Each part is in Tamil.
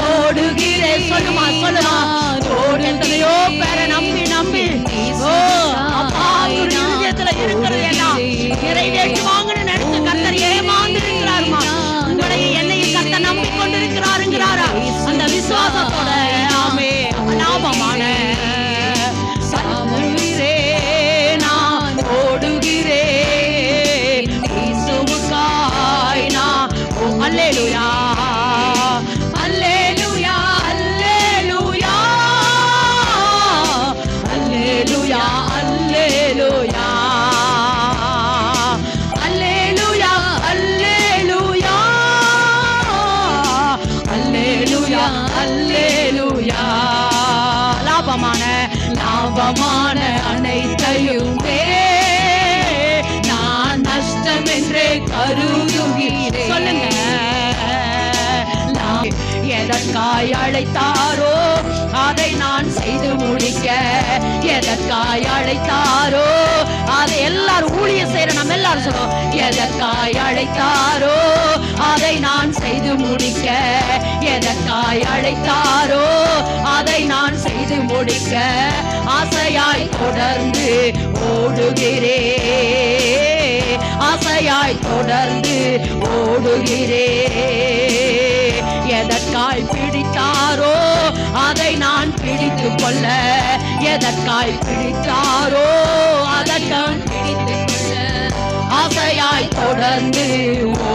ஓடுகிறேன். சொல்லுமா சொல்லுமா, எத்தனையோ பேரை நம்பி நம்பி இருதயத்துல இருக்கிறது எல்லாம் நிறைவேற்றுவாங்கன்னு நினைச்சு கர்த்தர் ஏமாந்து இருக்கிறாருமா. உங்களையும் என்னையும் கர்த்தர் நம்பி கொண்டிருக்கிறாருங்கிறாரா? அந்த விசுவாசத்தோட ஆமே லாபமான நான் ஓடுகிறேன் இயேசுவுக்காய் நான். அல்லேலூயா அல்லேலூயா அல்லேலூயா அல்லேலூயா அல்லேலூயா அல்லேலூயா அல்லேலூயா அல்லேலூயா அல்லேலூயா. லாபமான அனைத்தையுமே நான் நஷ்டம் என்றே கருதுகிறேன். சொல்லுங்க, எதற்காய் அழைத்தாரோ அதை நான் செய்து முடிக்க, எதற்காய் அழைத்தாரோ அதை எல்லாரும் ஊழிய செய்யற நம்ம எல்லாரும் சொல்றோம். எதற்காய் அழைத்தாரோ அதை நான் செய்து முடிக்க, எதற்காய் அழைத்தாரோ அதை நான் செய்து முடிக்க ஆசையாய் தொடர்ந்து ஓடுகிறே, ஆசையாய் தொடர்ந்து ஓடுகிறே. எதற்காய் பிடித்தாரோ அதை நான் பிடித்து கொள்ள, எதற்காய் பிடித்தாரோ அதற்கான் பிடித்து கொள்ள ஆசையாய் தொடர்ந்து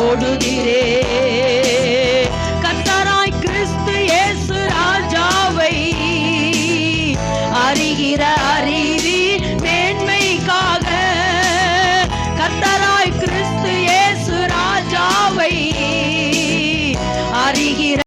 ஓடுகிறே.